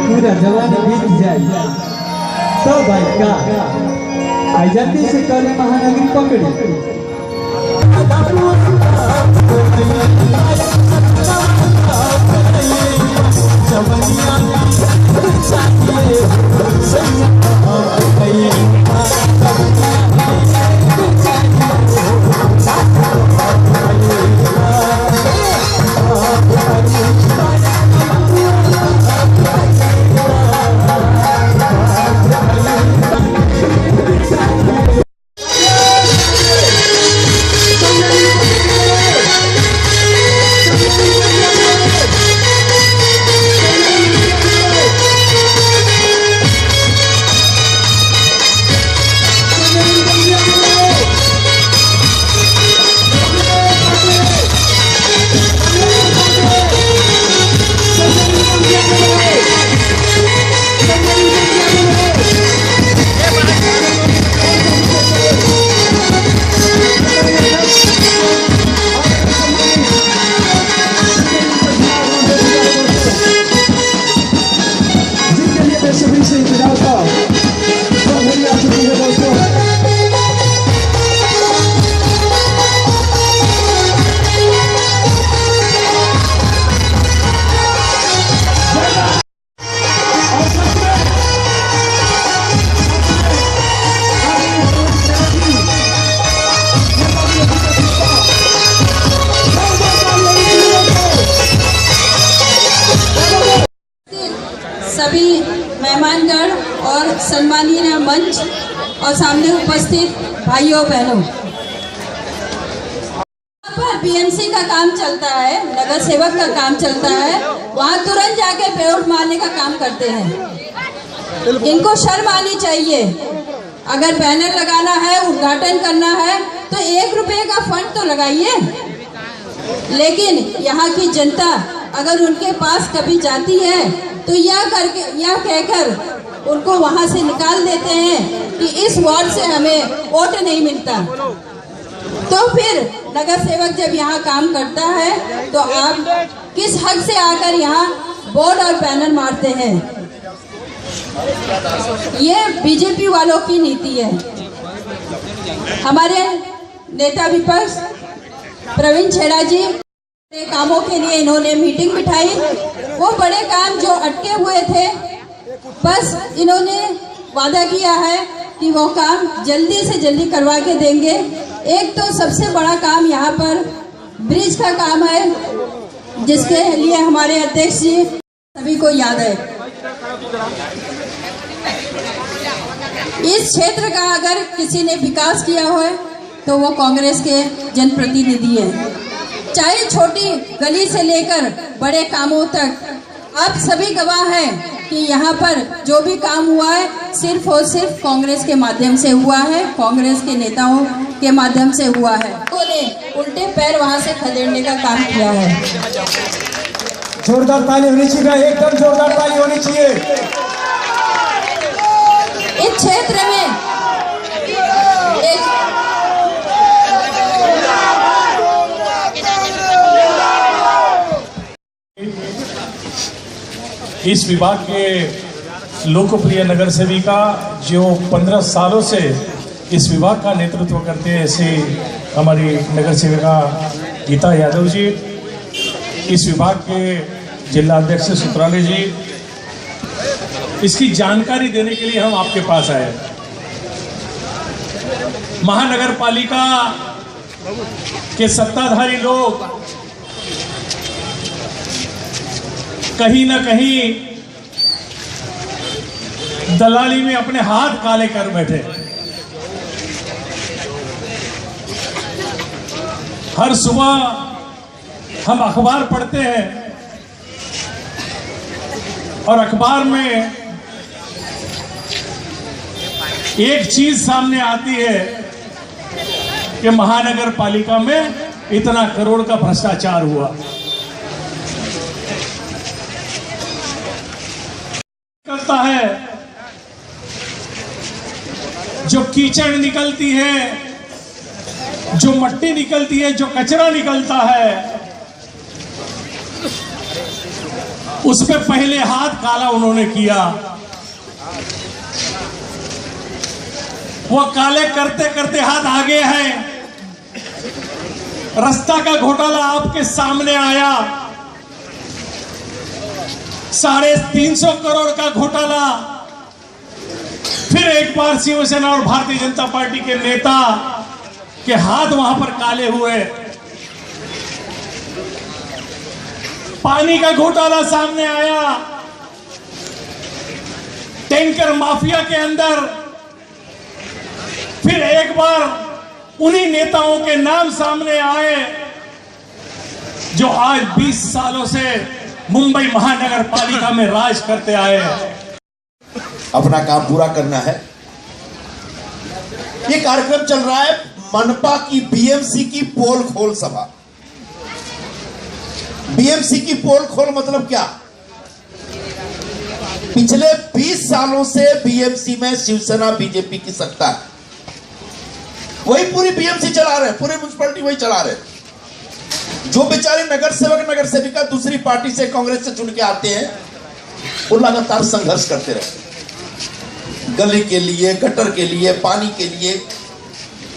पूरा जवानी बीत जाए तो भाई का जल्दी से कल महानगरी पकड़ी सभी मेहमानगण और सम्मानीय मंच और सामने उपस्थित भाइयों बहनों, बीएमसी का काम चलता है, नगर सेवक का काम चलता है, वहाँ तुरंत जाके पेड़ मारने का काम करते हैं। इनको शर्म आनी चाहिए। अगर बैनर लगाना है, उद्घाटन करना है तो 1 रुपये का फंड तो लगाइए। लेकिन यहाँ की जनता अगर उनके पास कभी जाती है तो यह कहकर उनको वहां से निकाल देते हैं कि इस वार्ड से हमें वोट नहीं मिलता। तो फिर नगर सेवक जब यहाँ काम करता है तो आप किस हक से आकर यहाँ बोर्ड और बैनर मारते हैं? ये बीजेपी वालों की नीति है। हमारे नेता विपक्ष प्रवीण छेड़ा जी कामों के लिए इन्होंने मीटिंग बिठाई। वो बड़े काम जो अटके हुए थे, बस इन्होंने वादा किया है कि वो काम जल्दी से जल्दी करवा के देंगे। एक तो सबसे बड़ा काम यहाँ पर ब्रिज का काम है, जिसके लिए हमारे अध्यक्ष जी सभी को याद है। इस क्षेत्र का अगर किसी ने विकास किया हो तो वो कांग्रेस के जनप्रतिनिधि है। चाहे छोटी गली से लेकर बड़े कामों तक आप सभी गवाह हैं कि यहाँ पर जो भी काम हुआ है सिर्फ और सिर्फ कांग्रेस के माध्यम से हुआ है, कांग्रेस के नेताओं के माध्यम से हुआ है। उन्होंने उल्टे पैर वहाँ से खदेड़ने का काम किया है। जोरदार ताली होनी चाहिए, एकदम जोरदार ताली होनी चाहिए। इस क्षेत्र में इस विभाग के लोकप्रिय नगर सेविका जो 15 सालों से इस विभाग का नेतृत्व करते हैं, ऐसे हमारी नगर सेविका गीता यादव जी, इस विभाग के जिला अध्यक्ष सुत्राले जी, इसकी जानकारी देने के लिए हम आपके पास आए। महानगर पालिका के सत्ताधारी लोग कहीं ना कहीं दलाली में अपने हाथ काले कर बैठे। हर सुबह हम अखबार पढ़ते हैं और अखबार में एक चीज सामने आती है कि महानगर पालिका में इतना करोड़ का भ्रष्टाचार हुआ। निकलता है, जो कीचड़ निकलती है, जो मट्टी निकलती है, जो कचरा निकलता है, उस पे पहले हाथ काला उन्होंने किया। वो काले करते करते हाथ आगे हैं। रास्ता का घोटाला आपके सामने आया, 350 करोड़ का घोटाला। फिर एक बार शिवसेना और भारतीय जनता पार्टी के नेता के हाथ वहां पर काले हुए। पानी का घोटाला सामने आया, टैंकर माफिया के अंदर। फिर एक बार उन्हीं नेताओं के नाम सामने आए जो आज 20 सालों से मुंबई महानगर पालिका में राज करते आए हैं। अपना काम पूरा करना है। ये कार्यक्रम चल रहा है मनपा की बीएमसी की पोल खोल सभा। बीएमसी की पोल खोल मतलब क्या? पिछले 20 सालों से बीएमसी में शिवसेना बीजेपी की सत्ता है। वही पूरी बीएमसी चला रहे हैं, पूरी म्युनिसिपैलिटी वही चला रहे हैं। जो बेचारे नगर सेवक नगर सेविका दूसरी पार्टी से कांग्रेस से चुन के आते हैं, वो लगातार संघर्ष करते रहते हैं। गली के लिए, गटर के लिए, पानी के लिए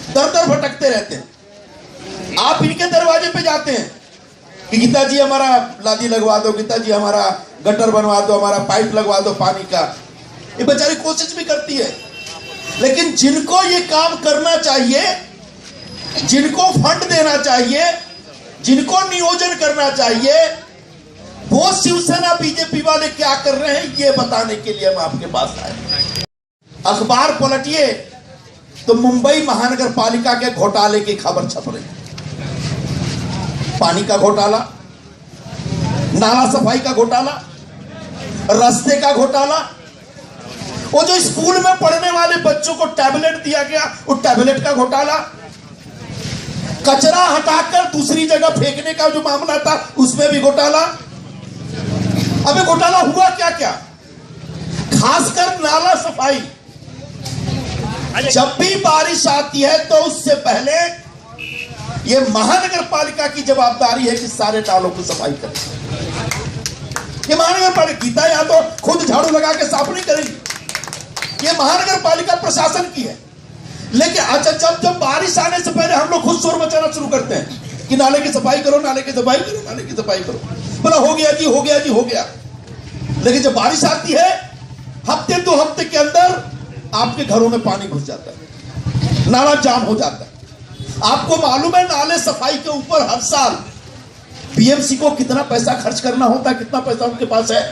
दर दर भटकते रहते हैं। आप इनके दरवाजे पे जाते हैं कि गीता जी हमारा लादी लगवा दो, गीता जी हमारा गटर बनवा दो, हमारा पाइप लगवा दो पानी का। ये बेचारी कोशिश भी करती है, लेकिन जिनको ये काम करना चाहिए, जिनको फंड देना चाहिए, जिनको नियोजन करना चाहिए, वो शिवसेना बीजेपी वाले क्या कर रहे हैं, ये बताने के लिए हम आपके पास आए। अखबार पलटिए तो मुंबई महानगर पालिका के घोटाले की खबर छप रही है। पानी का घोटाला, नाला सफाई का घोटाला, रास्ते का घोटाला, वो जो स्कूल में पढ़ने वाले बच्चों को टैबलेट दिया गया, वो टैबलेट का घोटाला, कचरा हटाकर दूसरी जगह फेंकने का जो मामला था, उसमें भी घोटाला। अबे घोटाला हुआ क्या क्या? खासकर नाला सफाई। जब भी बारिश आती है तो उससे पहले ये महानगर पालिका की जवाबदारी है कि सारे नालों की सफाई करें। ये महानगर पालिका गीता या तो खुद झाड़ू लगा के साफ नहीं करेगी, ये महानगर पालिका प्रशासन की है। लेकिन अच्छा, जब बारिश आने से पहले हम लोग खुद शोर मचाना शुरू करते हैं कि नाले की सफाई करो, नाले की सफाई करो, नाले की सफाई करो। बोला हो गया जी, हो गया जी, हो गया। लेकिन जब बारिश आती है, हफ्ते 2 हफ्ते के अंदर आपके घरों में पानी घुस जाता है, नाला जाम हो जाता है। आपको मालूम है नाले सफाई के ऊपर हर साल बीएमसी को कितना पैसा खर्च करना होता है? कितना पैसा उनके पास है?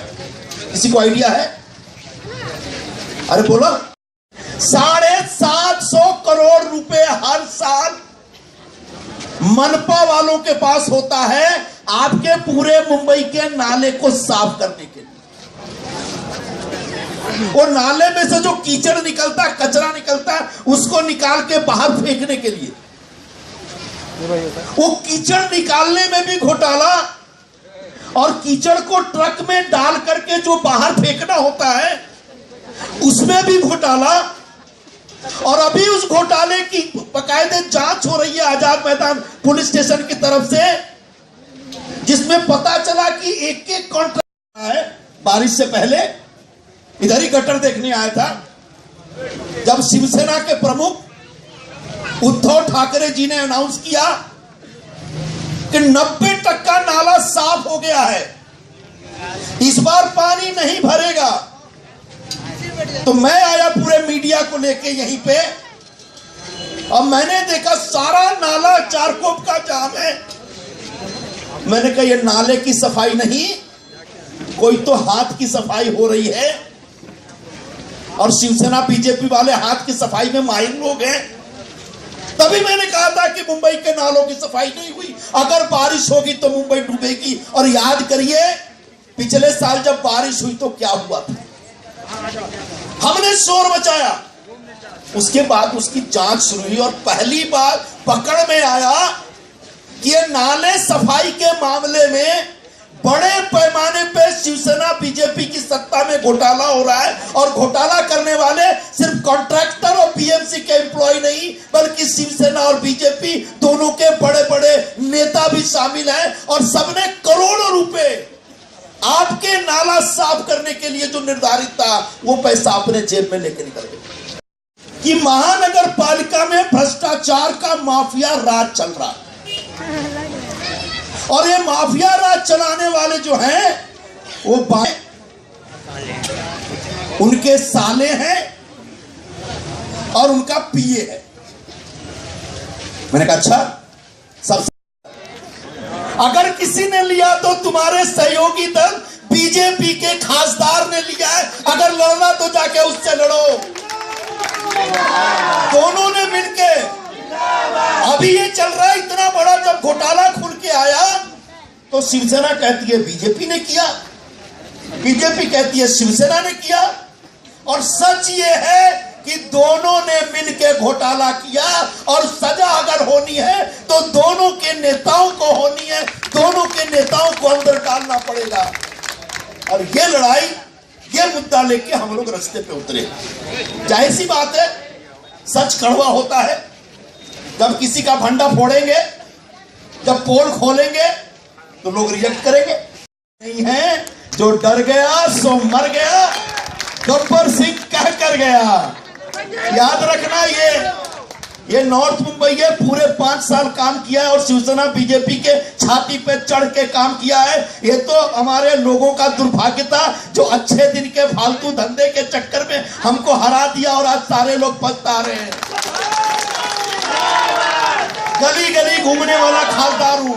किसी को आइडिया है? अरे बोला 750 करोड़ रुपए हर साल मनपा वालों के पास होता है आपके पूरे मुंबई के नाले को साफ करने के लिए। और नाले में से जो कीचड़ निकलता है, कचरा निकलता है, उसको निकाल के बाहर फेंकने के लिए। वो कीचड़ निकालने में भी घोटाला, और कीचड़ को ट्रक में डाल करके जो बाहर फेंकना होता है, उसमें भी घोटाला। और अभी उस घोटाले की बाकायदे जांच हो रही है आजाद मैदान पुलिस स्टेशन की तरफ से, जिसमें पता चला कि एक कॉन्ट्रैक्ट है। बारिश से पहले इधर ही गटर देखने आया था, जब शिवसेना के प्रमुख उद्धव ठाकरे जी ने अनाउंस किया कि 90% नाला साफ हो गया है, इस बार पानी नहीं भरेगा, तो मैं आया पूरे मीडिया को लेके यहीं पे, और मैंने देखा सारा नाला चारकोप का जाम है। मैंने कहा ये नाले की सफाई नहीं, कोई तो हाथ की सफाई हो रही है। और शिवसेना बीजेपी वाले हाथ की सफाई में माहिर लोग हैं। तभी मैंने कहा था कि मुंबई के नालों की सफाई नहीं हुई, अगर बारिश होगी तो मुंबई डूबेगी। और याद करिए पिछले साल जब बारिश हुई तो क्या हुआ था, हमने शोर मचाया, उसके बाद उसकी जांच शुरू हुई और पहली बार पकड़ में आया कि ये नाले सफाई के मामले में बड़े पैमाने पे शिवसेना बीजेपी की सत्ता में घोटाला हो रहा है, और घोटाला करने वाले सिर्फ कॉन्ट्रैक्टर और बीएमसी के एम्प्लॉय नहीं, बल्कि शिवसेना और बीजेपी दोनों के बड़े बड़े नेता भी शामिल हैं, और सबने करोड़ों रुपए आपके नाला साफ करने के लिए जो निर्धारित था वो पैसा अपने जेब में लेके निकल गए। कि महानगर पालिका में भ्रष्टाचार का माफिया राज चल रहा है, और ये माफिया राज चलाने वाले जो हैं वो उनके साले हैं और उनका पीए है। मैंने कहा अच्छा, सबसे अगर किसी ने लिया तो तुम्हारे सहयोगी दल बीजेपी के खासदार ने लिया है, अगर लड़ना तो जाके उससे लड़ो। दोनों ने मिलके, अभी ये चल रहा है इतना बड़ा, जब घोटाला खुल के आया तो शिवसेना कहती है बीजेपी ने किया, बीजेपी कहती है शिवसेना ने किया, और सच ये है कि दोनों ने मिलके घोटाला किया, और सजा अगर होनी है तो दोनों के नेताओं को होनी है, दोनों के नेताओं को अंदर डालना पड़ेगा। और ये लड़ाई, ये मुद्दा लेके हम लोग रास्ते पे उतरे। जाहिर सी बात है, सच कड़वा होता है। जब किसी का भंडा फोड़ेंगे, जब पोल खोलेंगे तो लोग रिजेक्ट करेंगे। नहीं है, जो डर गया सो मर गया, गब्बर सिंह कह कर गया। याद रखना, ये नॉर्थ मुंबई है, पूरे 5 साल काम किया है, और शिवसेना बीजेपी के छाती पे चढ़ के काम किया है। ये तो हमारे लोगों का दुर्भाग्य था, जो अच्छे दिन के फालतू धंधे के चक्कर में हमको हरा दिया, और आज सारे लोग पछता रहे हैं। गली गली घूमने वाला खासदार हूं,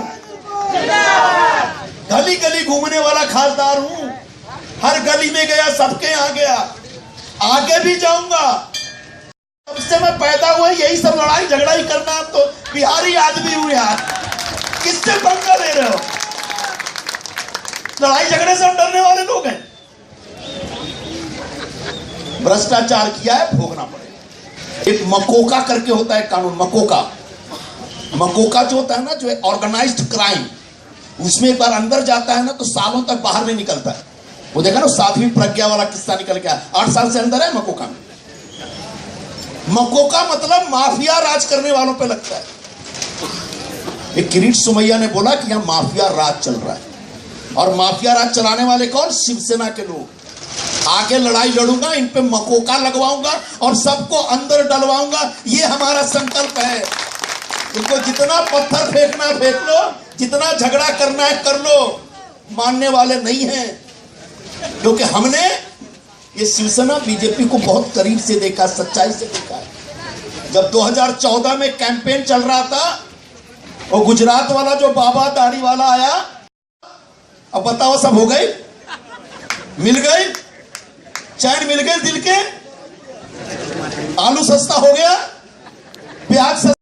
गली गली घूमने वाला खासदार हूं। हर गली में गया, सबके यहाँ गया, आगे भी जाऊंगा। तब से मैं पैदा हुआ यही सब लड़ाई झगड़ा ही करना। तो बिहारी आदमी हूं यार, किससे पंगा ले रहे हो? लड़ाई झगड़े से हम डरने वाले लोग हैं। भ्रष्टाचार किया है, भोगना पड़ेगा। एक मकोका करके होता है कानून, मकोका जो होता है ना, जो ऑर्गेनाइज्ड क्राइम, उसमें एक बार अंदर जाता है ना तो सालों तक बाहर नहीं निकलता है। वो देखा ना, 7वीं प्रज्ञा वाला किस्सा निकल गया, 8 साल से अंदर है मकोका में। मकोका मतलब माफिया राज करने वालों पे लगता है। एक किरीट सुमैया ने बोला कि यहां माफिया राज चल रहा है, और माफिया राज चलाने वाले कौन? शिवसेना के लोग। आगे लड़ाई लड़ूंगा, इन पे मकोका लगवाऊंगा और सबको अंदर डलवाऊंगा, ये हमारा संकल्प है। इनको जितना पत्थर फेंकना फेंक लो, जितना झगड़ा करना है कर लो, मानने वाले नहीं हैं। क्योंकि हमने ये शिवसेना बीजेपी को बहुत करीब से देखा, सच्चाई से देखा है। जब 2014 में कैंपेन चल रहा था, वो गुजरात वाला जो बाबा दाढ़ी वाला आया, अब बताओ सब हो गई, मिल गई, चैन मिल गई दिल के, आलू सस्ता हो गया, प्याज सस्ता